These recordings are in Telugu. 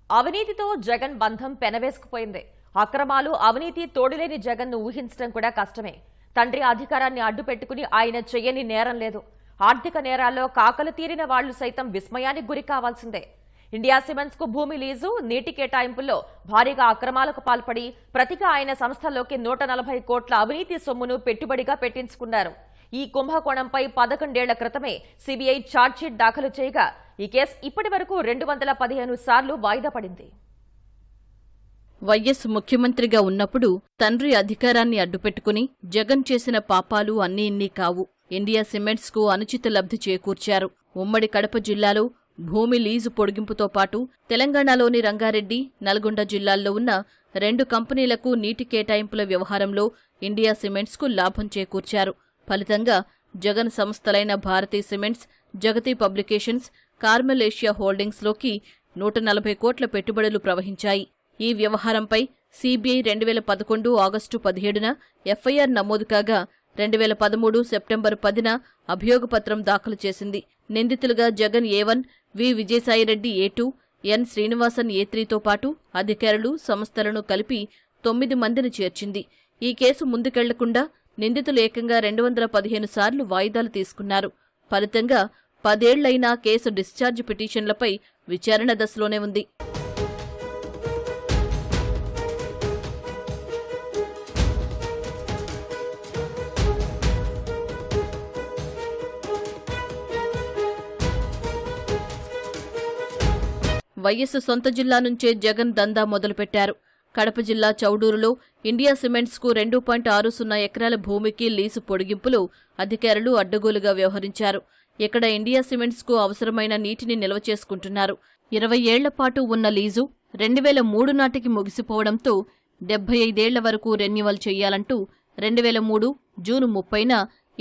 అవినీతితో జగన్ బంధం పెనవేసుకుపోయింది. అక్రమాలు, అవినీతి తోడులేని జగన్ను ఊహించడం కూడా కష్టమే. తండ్రి అధికారాన్ని అడ్డుపెట్టుకుని ఆయన చెయ్యని నేరం లేదు. ఆర్థిక నేరాల్లో కాకలు తీరిన వాళ్లు సైతం విస్మయానికి గురి కావాల్సిందే. ఇండియా సిమెంట్స్ కు భూమి లీజు, నీటి కేటాయింపుల్లో భారీగా అక్రమాలకు పాల్పడి ప్రతిగా ఆయన సంస్థల్లోకి 140 కోట్ల అవినీతి సొమ్మును పెట్టుబడిగా పెట్టించుకున్నారు. ఈ కుంభకోణంపై 11 ఏళ్ల క్రితమే సిబిఐ ఛార్జ్షీట్ దాఖలు చేయగా ఈ కేసు ఇప్పటి వరకు 215 సార్లు వాయిదా పడింది. వైఎస్ ముఖ్యమంత్రిగా ఉన్నప్పుడు తండ్రి అధికారాన్ని అడ్డుపెట్టుకుని జగన్ చేసిన పాపాలు అన్నీ ఇన్ని కావు. ఇండియా సిమెంట్స్ కు అనుచిత లబ్ధి చేకూర్చారు. ఉమ్మడి కడప జిల్లాలో భూమి లీజు పొడిగింపుతో పాటు తెలంగాణలోని రంగారెడ్డి, నల్గొండ జిల్లాల్లో ఉన్న 2 కంపెనీలకు నీటి కేటాయింపుల వ్యవహారంలో ఇండియా సిమెంట్స్ కు లాభం చేకూర్చారు. ఫలితంగా జగన్ సంస్థలైన భారతీ సిమెంట్స్, జగతి పబ్లికేషన్స్, కార్మెల్ ఏషియా హోల్డింగ్స్ లోకి 140 కోట్ల పెట్టుబడులు ప్రవహించాయి. ఈ వ్యవహారంపై సిబిఐ 2011 ఆగస్టు 17న ఎఫ్ఐఆర్ నమోదు కాగా 2013 సెప్టెంబర్ 10న అభియోగపత్రం దాఖలు చేసింది. నిందితులుగా జగన్ A1, వి విజయసాయిరెడ్డి A2, ఎన్ శ్రీనివాసన్ A3తో పాటు అధికారులు, సంస్థలను కలిపి 9 మందిని చేర్చింది. ఈ కేసు ముందుకెళ్లకుండా నిందితులు ఏకంగా 215 సార్లు వాయిదాలు తీసుకున్నారు. ఫలితంగా 10 ఏళ్లైనా కేసు డిశ్చార్జ్ పిటిషన్లపై విచారణ దశలోనే ఉంది. వైఎస్ సొంత జిల్లా నుంచే జగన్ దందా మొదలుపెట్టారు. కడప జిల్లా చౌడూరులో ఇండియా సిమెంట్స్ కు 2.60 ఎకరాల భూమికి లీజు పొడిగింపులో అధికారులు అడ్డగోలుగా వ్యవహరించారు. ఇక్కడ ఇండియా సిమెంట్స్ కు అవసరమైన నీటిని నిల్వ చేసుకుంటున్నారు. 20 ఏళ్ల పాటు ఉన్న లీజు 2003 నాటికి ముగిసిపోవడంతో 75 ఏళ్ల వరకు రెన్యువల్ చేయాలంటూ 2003 జూన్ 30న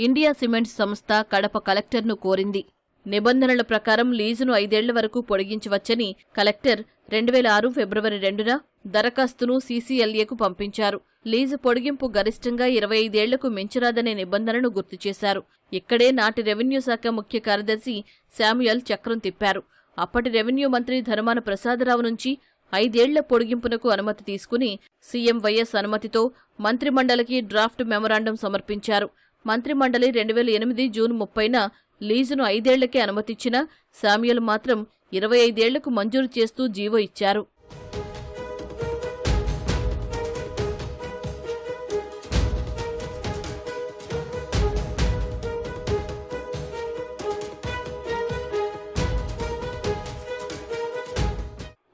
ఇండియా సిమెంట్స్ సంస్థ కడప కలెక్టర్ను కోరింది. నిబంధనల ప్రకారం లీజును 5 ఏళ్ల వరకు పొడిగించవచ్చని కలెక్టర్ 2006 ఫిబ్రవరి 2న దరఖాస్తును సీసీఎల్ఏకు పంపించారు. లీజు పొడిగింపు గరిష్టంగా 25 ఏళ్లకు మించరాదనే నిబంధనను గుర్తు చేశారు. ఇక్కడే నాటి రెవెన్యూ శాఖ ముఖ్య కార్యదర్శి శామ్యూయల్ చక్రం తిప్పారు. అప్పటి రెవెన్యూ మంత్రి ధర్మాన ప్రసాదరావు నుంచి 5 ఏళ్ల పొడిగింపునకు అనుమతి తీసుకుని సీఎం వైఎస్ అనుమతితో మంత్రిమండలికి డ్రాఫ్ట్ మెమొరాండం సమర్పించారు. మంత్రిమండలి 2008 జూన్ 30న లీజును 5 ఏళ్లకే అనుమతిచ్చినా శామ్యూయల్ మాత్రం 25 ఏళ్లకు మంజూరు చేస్తూ జీవో ఇచ్చారు.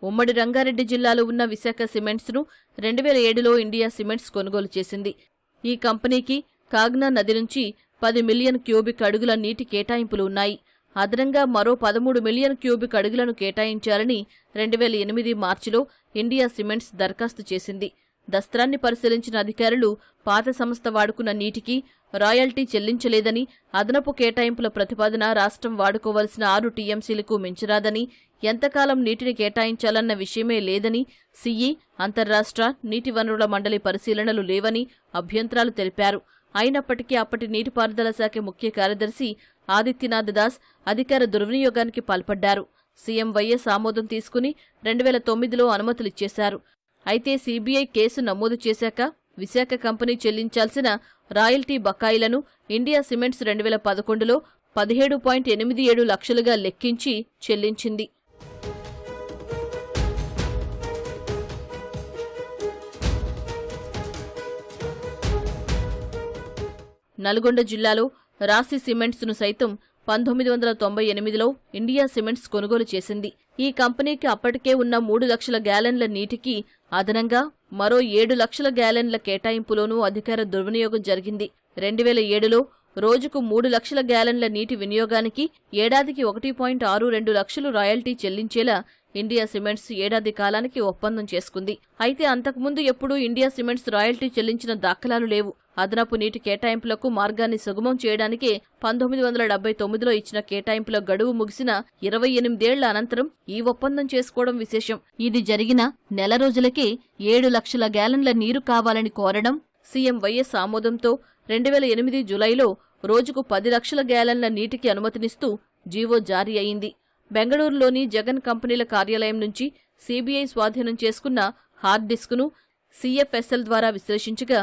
ఉమ్మడి రంగారెడ్డి జిల్లాలో ఉన్న విశాఖ సిమెంట్స్ ను 2007లో ఇండియా సిమెంట్స్ కొనుగోలు చేసింది. ఈ కంపెనీకి కాగ్నా నది నుంచి 10 మిలియన్ క్యూబిక్ అడుగుల నీటి కేటాయింపులు ఉన్నాయి. అదనంగా మరో 13 మిలియన్ క్యూబిక్ అడుగులను కేటాయించాలని 2008 మార్చిలో ఇండియా సిమెంట్స్ దరఖాస్తు చేసింది. దస్త్రాన్ని పరిశీలించిన అధికారులు పాత సంస్థ వాడుకున్న నీటికి రాయల్టీ చెల్లించలేదని, అదనపు కేటాయింపుల ప్రతిపాదన రాష్ట్రం వాడుకోవలసిన 6 టీఎంసీలకు మించరాదని, ఎంతకాలం నీటిని కేటాయించాలన్న విషయమే లేదని, సిఈ, అంతర్రాష్ట్ర నీటి వనరుల మండలి పరిశీలనలు లేవని అభ్యంతరాలు తెలిపారు. అయినప్పటికీ అప్పటి నీటిపారుదల శాఖ ముఖ్య కార్యదర్శి ఆదిత్యనాథ్ దాస్ అధికార దుర్వినియోగానికి పాల్పడ్డారు. సీఎం వైఎస్ ఆమోదం తీసుకుని 2009లో అనుమతులిచ్చేశారు. అయితే సీబీఐ కేసు నమోదు చేశాక విశాఖ కంపెనీ చెల్లించాల్సిన రాయల్టీ బకాయిలను ఇండియా సిమెంట్స్ 2011లో 17.87 లక్షలుగా లెక్కించి చెల్లించింది. నల్గొండ జిల్లాలో రాశి సిమెంట్స్ ను సైతం 1998లో ఇండియా సిమెంట్స్ కొనుగోలు చేసింది. ఈ కంపెనీకి అప్పటికే ఉన్న 3 లక్షల గ్యాలన్ల నీటికి అదనంగా మరో 7 లక్షల గ్యాలన్ల కేటాయింపులోనూ అధికార దుర్వినియోగం జరిగింది. 2007లో రోజుకు 3 లక్షల గ్యాలన్ల నీటి వినియోగానికి ఏడాదికి 1.62 లక్షలు రాయల్టీ చెల్లించేలా ఇండియా సిమెంట్స్ ఏడాది కాలానికి ఒప్పందం చేసుకుంది. అయితే అంతకుముందు ఎప్పుడూ ఇండియా సిమెంట్స్ రాయల్టీ చెల్లించిన దాఖలాలు లేవు. అదనపు నీటి కేటాయింపులకు మార్గాన్ని సుగమం చేయడానికే 1979లో ఇచ్చిన కేటాయింపుల గడువు ముగిసిన 28 ఏళ్ల అనంతరం ఈ ఒప్పందం చేసుకోవడం విశేషం. ఇది జరిగిన నెల రోజులకే 7 లక్షల గ్యాలన్ల నీరు కావాలని కోరడం, సీఎం వైఎస్ ఆమోదంతో 2008 జులైలో రోజుకు 10 లక్షల గ్యాలన్ల నీటికి అనుమతినిస్తూ జీవో జారీ అయింది. బెంగళూరులోని జగన్ కంపెనీల కార్యాలయం నుంచి సీబీఐ స్వాధీనం చేసుకున్న హార్డ్ డిస్కును సీఎఫ్ఎస్ఎల్ ద్వారా విశ్లేషించగా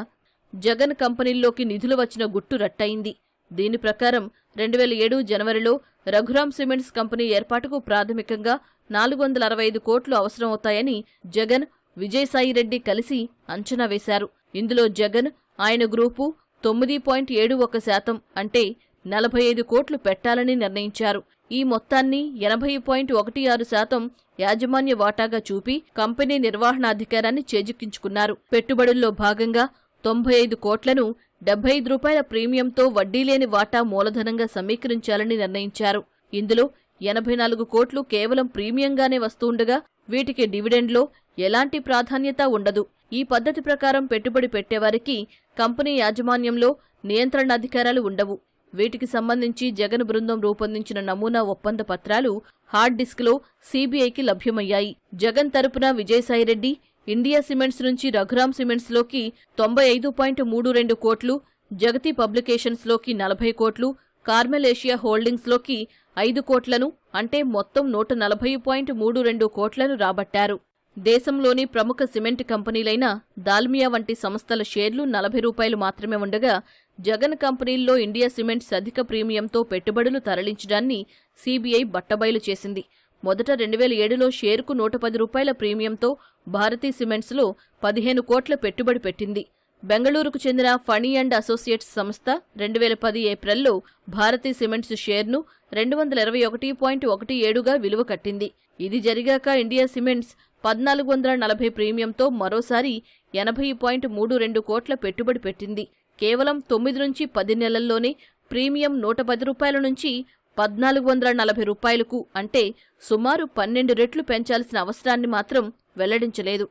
జగన్ కంపెనీల్లోకి నిధులు వచ్చిన గుట్టు రట్టయింది. దీని ప్రకారం 2007 జనవరిలో రఘురాం సిమెంట్స్ కంపెనీ ఏర్పాటుకు ప్రాథమికంగా 465 కోట్లు అవసరమవుతాయని జగన్, విజయసాయిరెడ్డి కలిసి అంచనా వేశారు. ఇందులో జగన్, ఆయన గ్రూపు 9.71% అంటే 45 కోట్లు పెట్టాలని నిర్ణయించారు. ఈ మొత్తాన్ని 80.16% యాజమాన్య వాటాగా చూపి కంపెనీ నిర్వహణాధికారాన్ని చేజిక్కించుకున్నారు. పెట్టుబడుల్లో భాగంగా 95 కోట్లను 75 రూపాయల ప్రీమియంతో వడ్డీలేని వాటా మూలధనంగా సమీకరించాలని నిర్ణయించారు. ఇందులో 84 కోట్లు కేవలం ప్రీమియంగానే వస్తుండగా వీటికి డివిడెండ్లో ఎలాంటి ప్రాధాన్యత ఉండదు. ఈ పద్ధతి ప్రకారం పెట్టుబడి పెట్టేవారికి కంపెనీ యాజమాన్యంలో నియంత్రణాధికారాలు ఉండవు. వీటికి సంబంధించి జగన్ బృందం రూపొందించిన నమూనా ఒప్పంద పత్రాలు హార్డ్ డిస్క్లో సీబీఐకి లభ్యమయ్యాయి. జగన్ తరపున విజయసాయిరెడ్డి ఇండియా సిమెంట్స్ నుంచి రఘురాం సిమెంట్స్లోకి 95.32 కోట్లు, జగతి పబ్లికేషన్స్లోకి 40 కోట్లు, కార్మెల్ ఏషియా హోల్డింగ్స్లోకి 5 కోట్లను అంటే మొత్తం 140.32 కోట్లను రాబట్టారు. దేశంలోని ప్రముఖ సిమెంట్ కంపెనీలైన దాల్మియా వంటి సంస్థల షేర్లు 40 రూపాయలు మాత్రమే ఉండగా జగన్ కంపెనీల్లో ఇండియా సిమెంట్స్ అధిక ప్రీమియంతో పెట్టుబడులు తరలించడాన్ని సీబీఐ బట్టబయలు చేసింది. మొదట 2007లో షేరుకు 110 రూపాయల ప్రీమియంతో భారతీ సిమెంట్స్లో 15 కోట్ల పెట్టుబడి పెట్టింది. బెంగళూరుకు చెందిన ఫణి అండ్ అసోసియేట్స్ సంస్థ 2010 ఏప్రిల్లో భారతీ సిమెంట్స్ షేర్ను 221.17గా విలువ కట్టింది. ఇది జరిగాక ఇండియా సిమెంట్స్ 1440 ప్రీమియంతో మరోసారి 80.32 కోట్ల పెట్టుబడి పెట్టింది. కేవలం 9 నుంచి 10 నెలల్లోనే ప్రీమియం 110 రూపాయల నుంచి 1440 రూపాయలకు అంటే సుమారు 12 రెట్లు పెంచాల్సిన అవసరాన్ని మాత్రం వెల్లడించలేదు.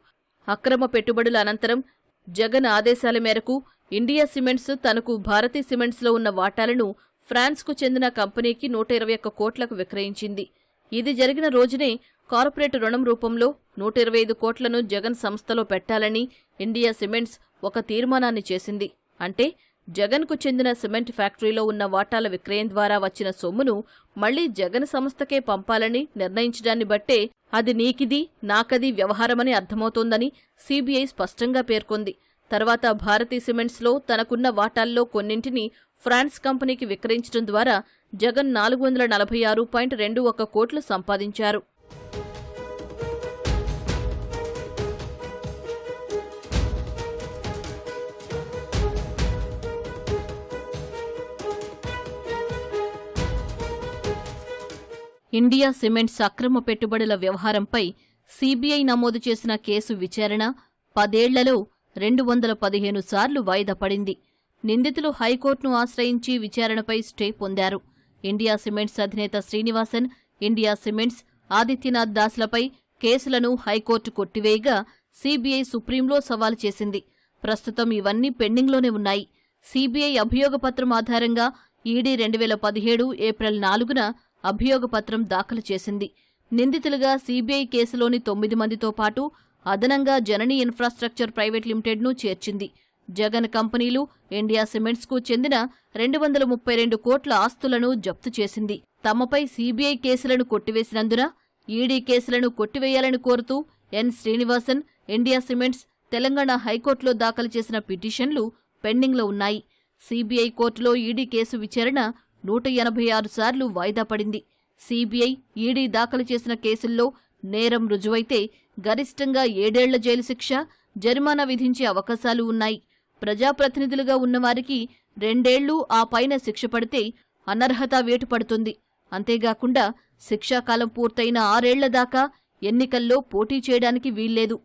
అక్రమ పెట్టుబడుల అనంతరం జగన్ ఆదేశాల మేరకు ఇండియా సిమెంట్స్ తనకు భారతీ సిమెంట్స్లో ఉన్న వాటాలను ఫ్రాన్స్కు చెందిన కంపెనీకి 121 కోట్లకు విక్రయించింది. ఇది జరిగిన రోజునే కార్పొరేట్ రుణం రూపంలో 125 కోట్లను జగన్ సంస్థలో పెట్టాలని ఇండియా సిమెంట్స్ ఒక తీర్మానాన్ని చేసింది. అంటే జగన్కు చెందిన సిమెంట్ ఫ్యాక్టరీలో ఉన్న వాటాల విక్రయం ద్వారా వచ్చిన సొమ్మును మళ్లీ జగన్ సంస్థకే పంపాలని నిర్ణయించడాన్ని బట్టే అది నీకిది నాకది వ్యవహారమని అర్థమవుతోందని సీబీఐ స్పష్టంగా పేర్కొంది. తర్వాత భారతీ సిమెంట్స్లో తనకున్న వాటాల్లో కొన్నింటిని ఫ్రాన్స్ కంపెనీకి విక్రయించడం ద్వారా జగన్ 446.21 కోట్లు సంపాదించారు. ఇండియా సిమెంట్స్ అక్రమ పెట్టుబడుల వ్యవహారంపై సీబీఐ నమోదు చేసిన కేసు విచారణ 10 ఏళ్లలో 215 సార్లు వాయిదా పడింది. నిందితులు హైకోర్టును ఆశ్రయించి విచారణపై స్టే పొందారు. ఇండియా సిమెంట్స్ అధినేత శ్రీనివాసన్, ఇండియా సిమెంట్స్, ఆదిత్యనాథ్ దాస్లపై కేసులను హైకోర్టు కొట్టివేయగా సీబీఐ సుప్రీంలో సవాలు చేసింది. ప్రస్తుతం ఇవన్నీ పెండింగ్లోనే ఉన్నాయి. సీబీఐ అభియోగపత్రం ఆధారంగా ఈడీ 2017 ఏప్రిల్ 4న అభియోగపత్రం దాఖలు చేసింది. నిందితులుగా సీబీఐ కేసులోని 9 మందితో పాటు అదనంగా జనని ఇన్ఫ్రాస్ట్రక్చర్ ప్రైవేట్ లిమిటెడ్ను చేర్చింది. జగన్ కంపెనీలు ఇండియా సిమెంట్స్కు చెందిన 232 కోట్ల ఆస్తులను జప్తు చేసింది. తమపై సీబీఐ కేసులను కొట్టివేసినందున ఈడీ కేసులను కొట్టివేయాలని కోరుతూ ఎన్ శ్రీనివాసన్, ఇండియా సిమెంట్స్ తెలంగాణ హైకోర్టులో దాఖలు చేసిన పిటిషన్లు పెండింగ్లో ఉన్నాయి. సీబీఐ కోర్టులో ఈడీ కేసు విచారణ 186 సార్లు వాయిదా పడింది. సీబీఐ, ఈడీ దాఖలు చేసిన కేసుల్లో నేరం రుజువైతే గరిష్టంగా 7 ఏళ్ల జైలు శిక్ష, జరిమానా విధించే అవకాశాలు ఉన్నాయి. ప్రజాప్రతినిధులుగా ఉన్నవారికి 2 ఏళ్లు ఆ పైన శిక్ష పడితే అనర్హత వేటు పడుతుంది. అంతేగాకుండా శిక్షాకాలం పూర్తయిన 6 ఏళ్ల దాకా ఎన్నికల్లో పోటీ చేయడానికి వీల్లేదు.